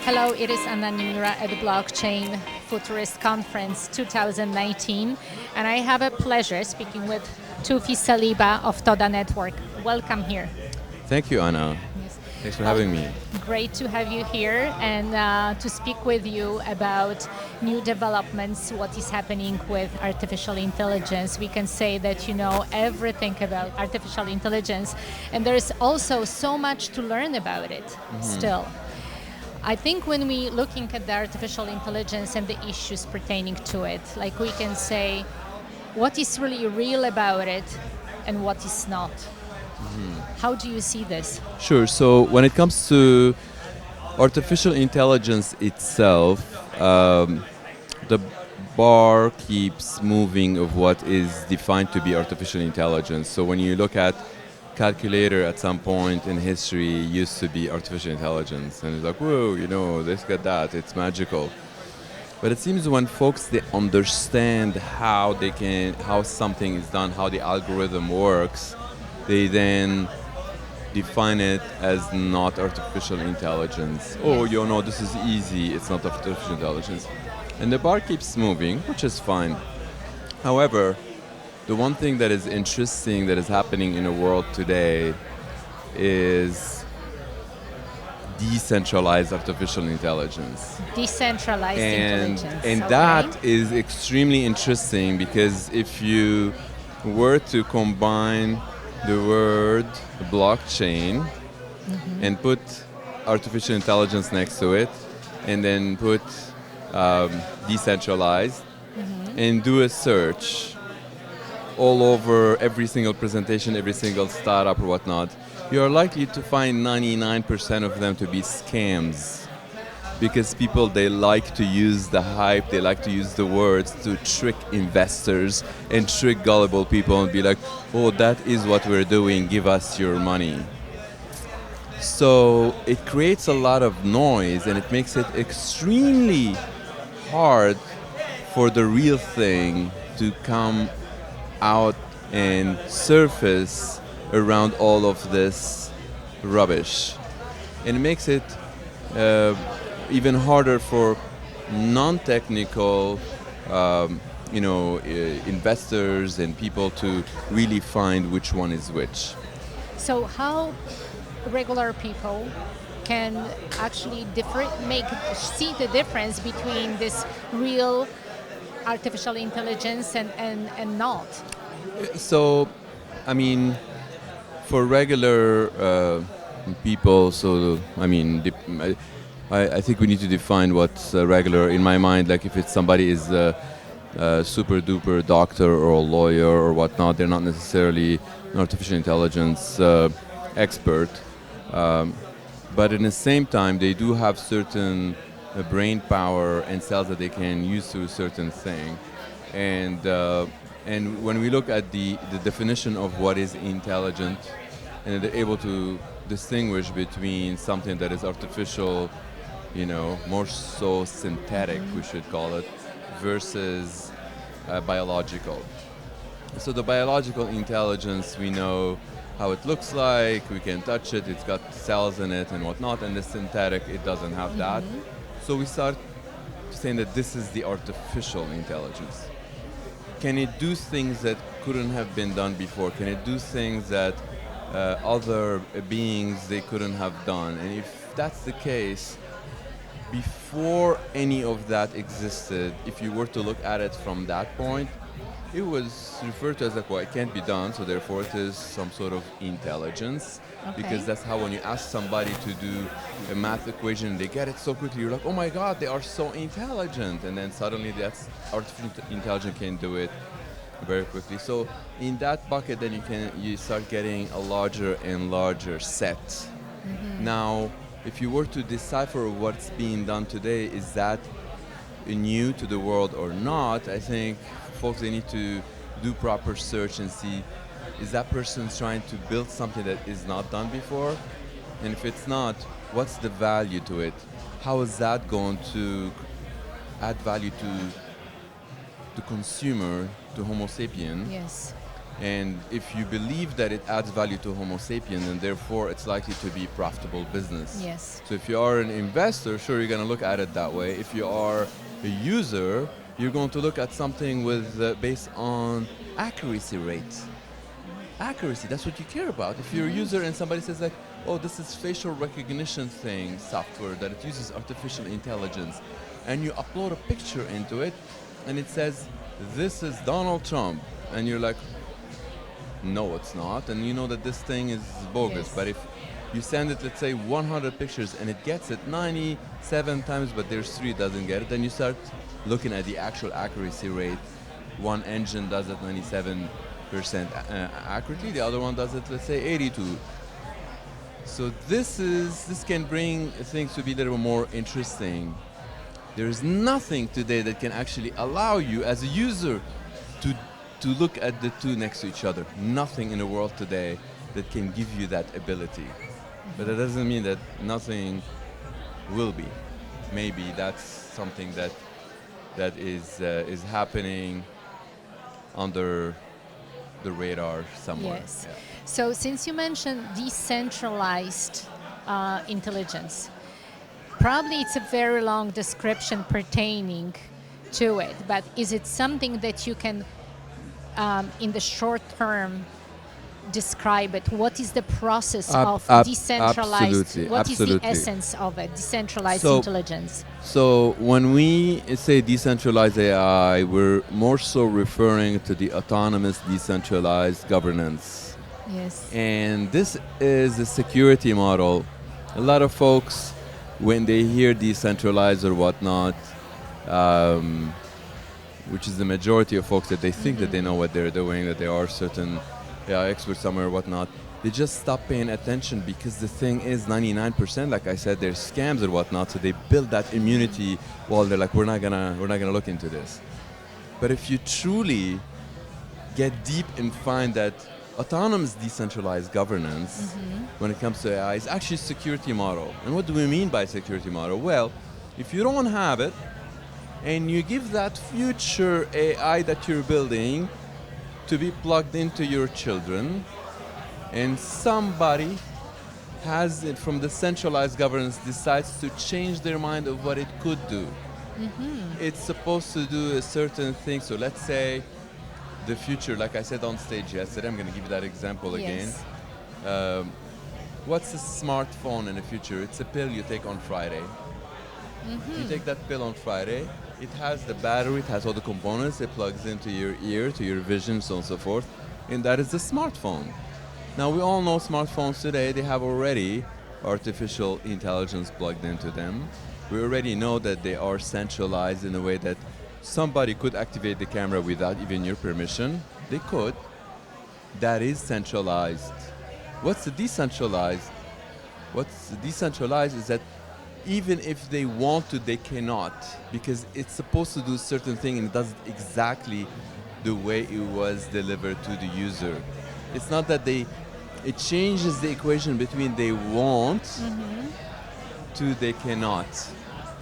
Hello, it is Anna Nimra at the Blockchain Futurist Conference 2019, and I have a pleasure speaking with Toufi Saliba of Toda Network. Welcome here. Thank you, Anna. Yes. Thanks for having me. Great to have you here and to speak with you about new developments, what is happening with artificial intelligence. We can say that you know everything about artificial intelligence, and there's also so much to learn about it still. I think when we looking at the artificial intelligence and the issues pertaining to it, like we can say what is really real about it and what is not. How do you see this? Sure. So, when it comes to artificial intelligence itself, the bar keeps moving of what is defined to be artificial intelligence. So, when you look at calculator at some point in history used to be artificial intelligence, and it's like, whoa, this got that, it's magical. But it seems when folks they understand how something is done, how the algorithm works, they then define it as not artificial intelligence. Oh, this is easy, it's not artificial intelligence. And the bar keeps moving, which is fine. However, the one thing that is interesting that is happening in the world today is decentralized artificial intelligence. Decentralized intelligence. And okay. that is extremely interesting because if you were to combine the word blockchain and put artificial intelligence next to it and then put decentralized and do a search all over every single presentation, every single startup or whatnot, you are likely to find 99% of them to be scams. Because people, they like to use the hype, they like to use the words to trick investors and trick gullible people and be like, oh, that is what we're doing, give us your money. So it creates a lot of noise and it makes it extremely hard for the real thing to come out and surface around all of this rubbish. And it makes it even harder for non-technical investors and people to really find which one is which. So how regular people can actually see the difference between this real artificial intelligence and not? So, I mean, for regular people, I think we need to define what's regular. In my mind, like if it's somebody is a super duper doctor or a lawyer or whatnot, they're not necessarily an artificial intelligence expert. But in the same time, they do have certain brain power and cells that they can use to a certain thing. And when we look at the definition of what is intelligent, and they're able to distinguish between something that is artificial, more so synthetic, we should call it, versus biological. So the biological intelligence, we know how it looks like, we can touch it, it's got cells in it and whatnot, and the synthetic, it doesn't have that. So we start saying that this is the artificial intelligence. Can it do things that couldn't have been done before? Can it do things that other beings, they couldn't have done? And if that's the case, before any of that existed, if you were to look at it from that point, it was referred to as like, well, it can't be done, so therefore it is some sort of intelligence. Okay. Because that's how when you ask somebody to do a math equation, they get it so quickly, you're like, oh my God, they are so intelligent. And then suddenly that's artificial intelligence can do it very quickly. So in that bucket, then you start getting a larger and larger set. Now, if you were to decipher what's being done today, is that new to the world or not, I think folks, they need to do proper search and see, is that person trying to build something that is not done before? And if it's not, what's the value to it? How is that going to add value to the consumer, to Homo sapien? Yes. And if you believe that it adds value to Homo sapiens, and therefore it's likely to be profitable business. Yes. So if you are an investor, sure, you're going to look at it that way. If you are a user, you're going to look at something with based on accuracy rate. Accuracy, that's what you care about. If you're a user and somebody says like, oh, this is facial recognition thing, software, that it uses artificial intelligence, and you upload a picture into it, and it says, this is Donald Trump, and you're like, no, it's not, and you know that this thing is bogus. Yes. But if you send it, let's say 100 pictures, and it gets it 97 times, but there's 3 doesn't get it, then you start looking at the actual accuracy rate. One engine does it 97% accurately, the other one does it, let's say 82. So this can bring things to be a little more interesting. There is nothing today that can actually allow you as a user to look at the two next to each other. Nothing in the world today that can give you that ability. But that doesn't mean that nothing will be. Maybe that's something that is happening under the radar somewhere. Yes. Yeah. So since you mentioned decentralized intelligence, probably it's a very long description pertaining to it, but is it something that you can, in the short term, describe it? What is the process of decentralized? Absolutely, What is the absolutely. essence of it? Decentralized So- intelligence. So when we say decentralized AI, we're more so referring to the autonomous decentralized governance. Yes. And this is a security model. A lot of folks, when they hear decentralized or whatnot, which is the majority of folks that they think that they know what they're doing, that they are certain experts somewhere or whatnot, they just stop paying attention because the thing is 99%, like I said, there's scams or whatnot, so they build that immunity while they're like, we're not gonna look into this. But if you truly get deep and find that autonomous decentralized governance, when it comes to AI, is actually a security model. And what do we mean by security model? Well, if you don't have it, and you give that future AI that you're building to be plugged into your children, and somebody has it from the centralized governance decides to change their mind of what it could do. It's supposed to do a certain thing. So let's say the future, like I said on stage yesterday, I'm going to give you that example again. Yes. What's a smartphone in the future? It's a pill you take on Friday. You take that pill on Friday, it has the battery, it has all the components, it plugs into your ear, to your vision, so on and so forth, and that is the smartphone. Now we all know smartphones today, they have already artificial intelligence plugged into them. We already know that they are centralized in a way that somebody could activate the camera without even your permission. They could. That is centralized. What's the decentralized? What's decentralized is that even if they want to, they cannot, because it's supposed to do a certain thing and it does it exactly the way it was delivered to the user. It's not that it changes the equation between they want to they cannot.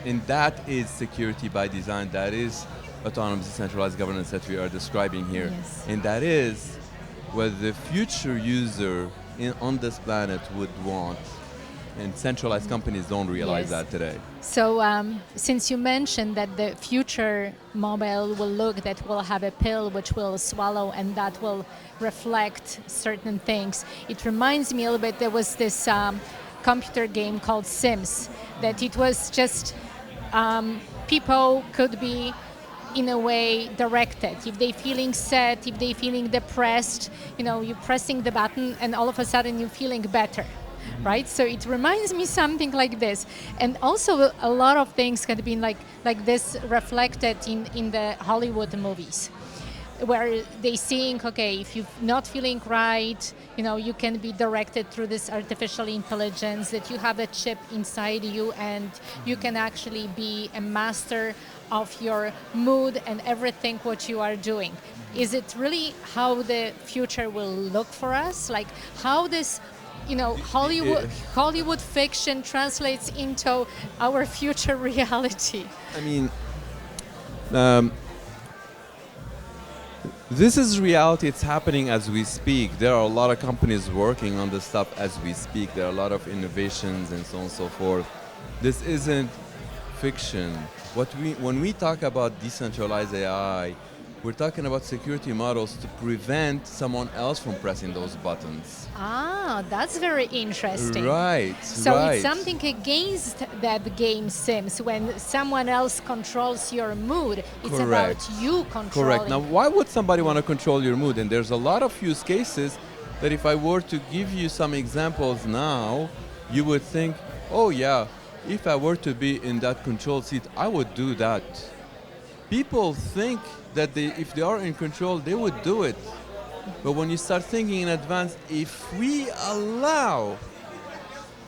And that is security by design. That is autonomous decentralized governance that we are describing here. Yes. And that is what the future user on this planet would want. And centralized companies don't realize Yes. that today. So since you mentioned that the future mobile will look that will have a pill which will swallow and that will reflect certain things, it reminds me a little bit, there was this computer game called Sims, that it was just people could be in a way directed. If they feeling sad, if they feeling depressed, you're pressing the button and all of a sudden you're feeling better. Right, so it reminds me something like this, and also a lot of things have been like this reflected in the Hollywood movies, where they saying, okay, if you're not feeling right, you can be directed through this artificial intelligence, that you have a chip inside you, and you can actually be a master of your mood and everything what you are doing. Is it really how the future will look for us? Like how this Hollywood fiction translates into our future reality? I mean, This is reality. It's happening as we speak. There are a lot of companies working on this stuff as we speak. There are a lot of innovations and so on and so forth. This isn't fiction. When we talk about decentralized AI, we're talking about security models to prevent someone else from pressing those buttons. Ah, that's very interesting. Right. So right. it's something against that game sims. When someone else controls your mood, it's about you controlling. Correct. Now, why would somebody want to control your mood? And there's a lot of use cases that if I were to give you some examples now, you would think, oh yeah, if I were to be in that control seat, I would do that. People think that if they are in control, they would do it. But when you start thinking in advance, if we allow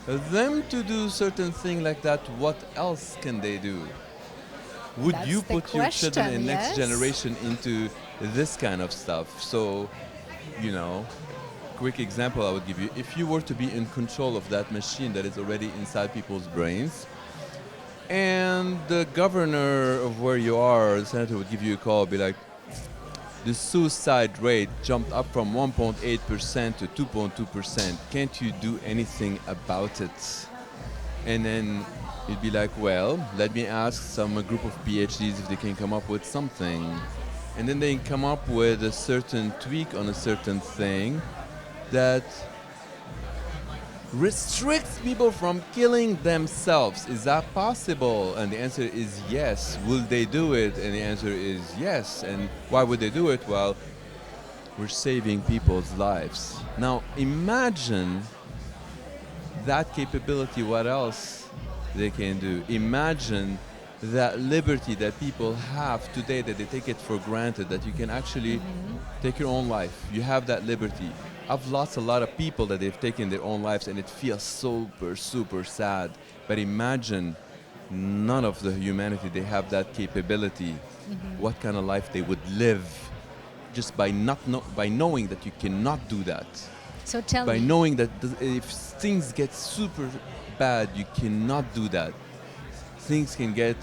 them to do certain thing like that, what else can they do? Would That's you the put your question, children and yes. next generation into this kind of stuff? So, quick example I would give you. If you were to be in control of that machine that is already inside people's brains, and the governor of where you are, the senator would give you a call, be like, the suicide rate jumped up from 1.8% to 2.2%. Can't you do anything about it? And then you'd be like, well, let me ask a group of PhDs if they can come up with something. And then they come up with a certain tweak on a certain thing that restricts people from killing themselves. Is that possible? And the answer is yes. Will they do it? And the answer is yes. And why would they do it? Well, we're saving people's lives. Now imagine that capability, what else they can do. Imagine that liberty that people have today, that they take it for granted, that you can actually take your own life. You have that liberty. I've lost a lot of people that they've taken their own lives, and it feels super, super sad. But imagine none of the humanity, they have that capability. What kind of life they would live just by by knowing that you cannot do that. So tell By me. knowing that if things get super bad, you cannot do that. Things can get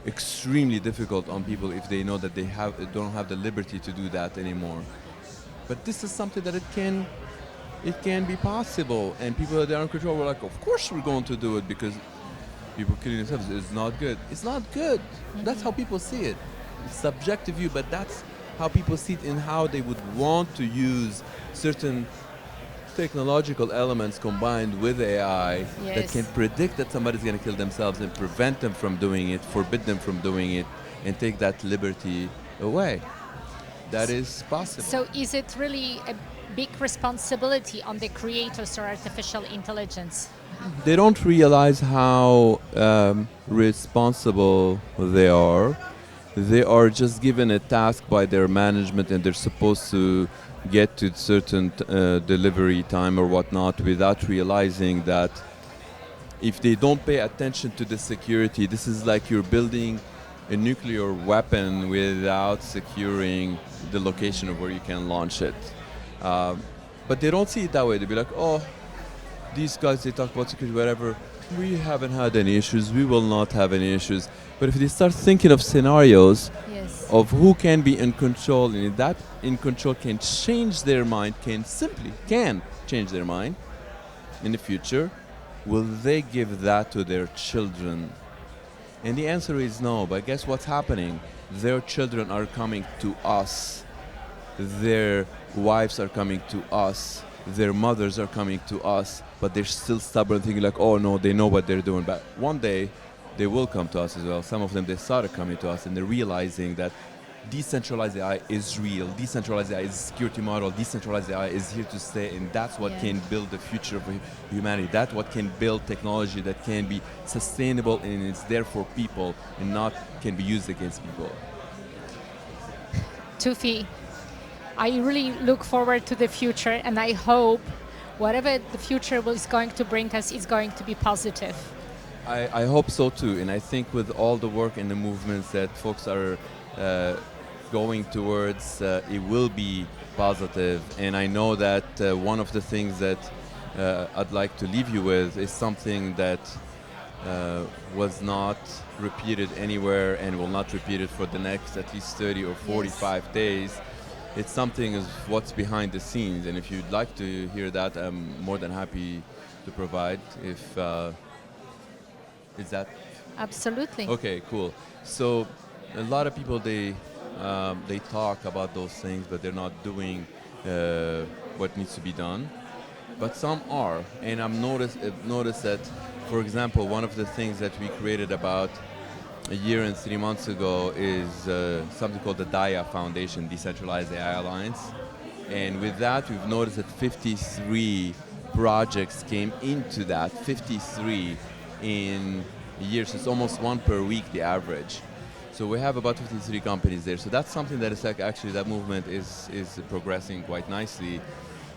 extremely difficult on people if they know that they don't have the liberty to do that anymore. But this is something that it can be possible, and people that are in control were like, of course we're going to do it, because people killing themselves is not good. It's not good. That's how people see it. It's subjective view, but that's how people see it, and how they would want to use certain technological elements combined with AI that can predict that somebody's going to kill themselves and prevent them from doing it, forbid them from doing it, and take that liberty away. That is possible. So is it really a big responsibility on the creators of artificial intelligence? They don't realize how responsible they are. They are just given a task by their management, and they're supposed to get to certain delivery time or whatnot, without realizing that if they don't pay attention to the security, this is like you're building a nuclear weapon without securing the location of where you can launch it. But they don't see it that way. They'll be like, oh, these guys, they talk about security, whatever. We haven't had any issues. We will not have any issues. But if they start thinking of scenarios of who can be in control, and that in control can change their mind, can change their mind in the future, will they give that to their children? And the answer is no. But guess what's happening? Their children are coming to us. Their wives are coming to us. Their mothers are coming to us. But they're still stubborn, thinking like, oh no, they know what they're doing. But one day, they will come to us as well. Some of them, they started coming to us, and they're realizing that decentralized AI is real. Decentralized AI is a security model. Decentralized AI is here to stay, and that's what can build the future of humanity. That's what can build technology that can be sustainable, and it's there for people and not can be used against people. Toufi, I really look forward to the future, and I hope whatever the future is going to bring us is going to be positive. I hope so too, and I think with all the work and the movements that folks are going towards, it will be positive. And I know that one of the things that I'd like to leave you with is something that was not repeated anywhere and will not repeat it for the next at least 30 or 45 days. it's something is what's behind the scenes. And if you'd like to hear that, I'm more than happy to provide. If is that Absolutely. okay? Cool. So a lot of people they talk about those things, but they're not doing what needs to be done. But some are, and I've noticed that, for example, one of the things that we created about a year and 3 months ago is something called the DAIA Foundation, Decentralized AI Alliance. And with that, we've noticed that 53 projects came into that, 53 in a year. So it's almost one per week, the average. So we have about 53 companies there. So that's something that is like actually that movement is progressing quite nicely.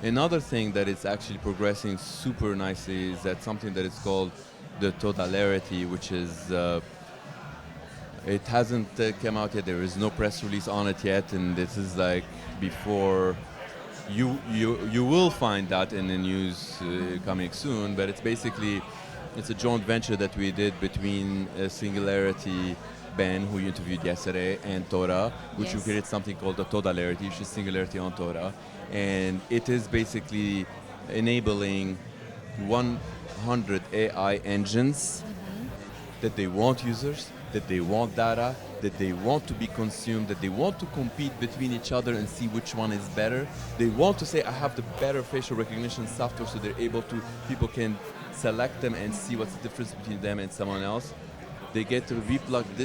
Another thing that is actually progressing super nicely is that something that is called the totality, which is it hasn't come out yet. There is no press release on it yet, and this is like before you will find that in the news coming soon. But it's a joint venture that we did between Singularity, Ben, who you interviewed yesterday, and Toda, which we Yes. created something called the Todalarity, which is Singularity on Toda, and it is basically enabling 100 AI engines that they want users, that they want data, that they want to be consumed, that they want to compete between each other and see which one is better. They want to say, I have the better facial recognition software, so they're able to, people can select them and see what's the difference between them and someone else. They get to be plugged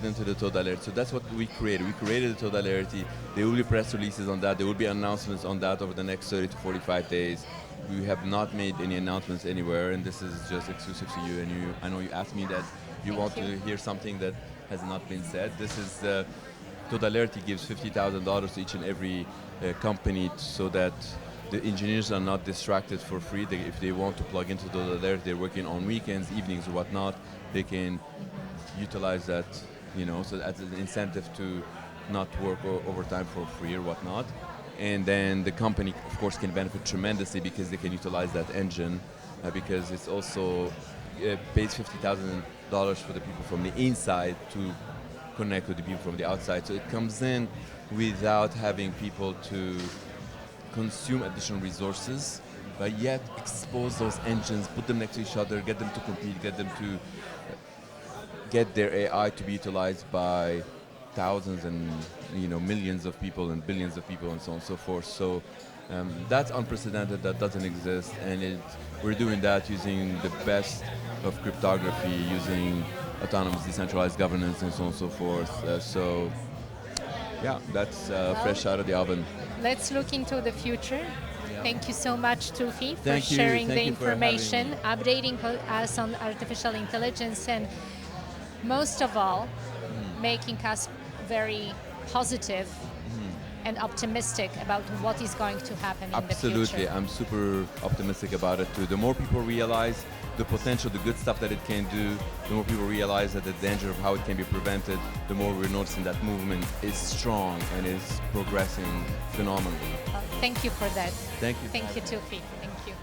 into the totality. So that's what we created. We created the totality. There will be press releases on that. There will be announcements on that over the next 30 to 45 days. We have not made any announcements anywhere, and this is just exclusive to you. And I know you asked me that you Thank want you. to hear something that has not been said. This is Todalarity gives $50,000 to each and every company so that the engineers are not distracted for free. If they want to plug into Todalarity, they're working on weekends, evenings, or whatnot. They can utilize that, so as an incentive to not work overtime for free or whatnot. And then the company, of course, can benefit tremendously because they can utilize that engine because it's also pays $50,000 for the people from the inside to connect with the people from the outside. So it comes in without having people to consume additional resources, but yet expose those engines, put them next to each other, get them to compete, get them to get their AI to be utilized by thousands and millions of people and billions of people and so on and so forth. So that's unprecedented. That doesn't exist, and we're doing that using the best of cryptography, using autonomous decentralized governance and so on and so forth. So yeah, that's fresh out of the oven. Let's look into the future. Thank you so much, Toufi, for Thank you. sharing Thank the you for having information, me. updating us on artificial intelligence, and most of all, making us very positive and optimistic about what is going to happen in the Absolutely, future. I'm super optimistic about it too. The more people realize the potential, the good stuff that it can do, the more people realize that the danger of how it can be prevented, the more we're noticing that movement is strong and is progressing phenomenally. Thank you for that. Thank you. Thank you, Toufi. Thank you.